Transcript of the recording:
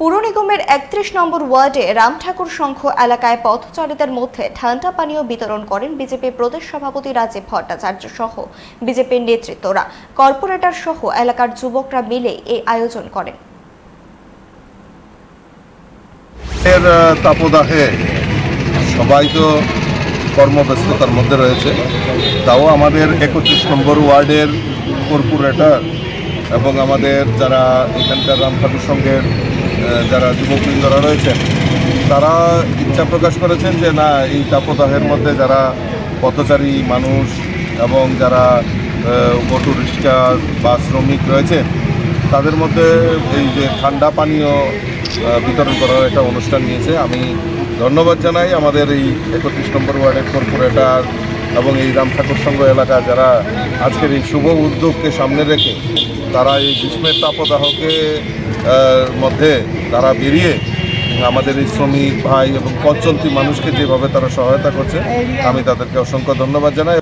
পুর নিগমের ৩১ নম্বর ওয়ার্ডে রামঠাকুর সংঘ এলাকায় পথচারীদের মধ্যে ঠান্ডা পানীয় বিতরণ করেন বিজেপি প্রদেশ সভাপতি রাজীব ভট্টাচার্য সহ বিজেপির নেতৃত্বরা। কর্পোরেটর সহ এলাকার যুবকরা মিলে এই আয়োজন করেন। তাপদাহে সবাই তো কর্মব্যস্ততার মধ্যে রয়েছে, তাও আমাদের ৩১ নম্বর ওয়ার্ডের কর্পোরেটর এবং আমাদের যারা এখানকার রামঠাকুর সংঘের যারা যুবকবৃন্দরা রয়েছেন তারা ইচ্ছা প্রকাশ করেছেন যে না, এই তাপদাহের মধ্যে যারা পথচারী মানুষ এবং যারা অটো রিক্সা বা শ্রমিক রয়েছে তাদের মধ্যে এই যে ঠান্ডা পানীয় বিতরণ করার একটা অনুষ্ঠান নিয়েছে। আমি ধন্যবাদ জানাই আমাদের এই ৩১ নম্বর ওয়ার্ডের কর্পোরেটর এবং এই রামঠাকুর সংঘ এলাকা যারা আজকের এই শুভ উদ্যোগকে সামনে রেখে তারা এই গ্রীষ্মের তাপদাহকে মধ্যে তারা বেরিয়ে আমাদের এই শ্রমিক ভাই এবং পথচলতি মানুষকে যেভাবে তারা সহায়তা করছে, আমি তাদেরকে অসংখ্য ধন্যবাদ জানাই।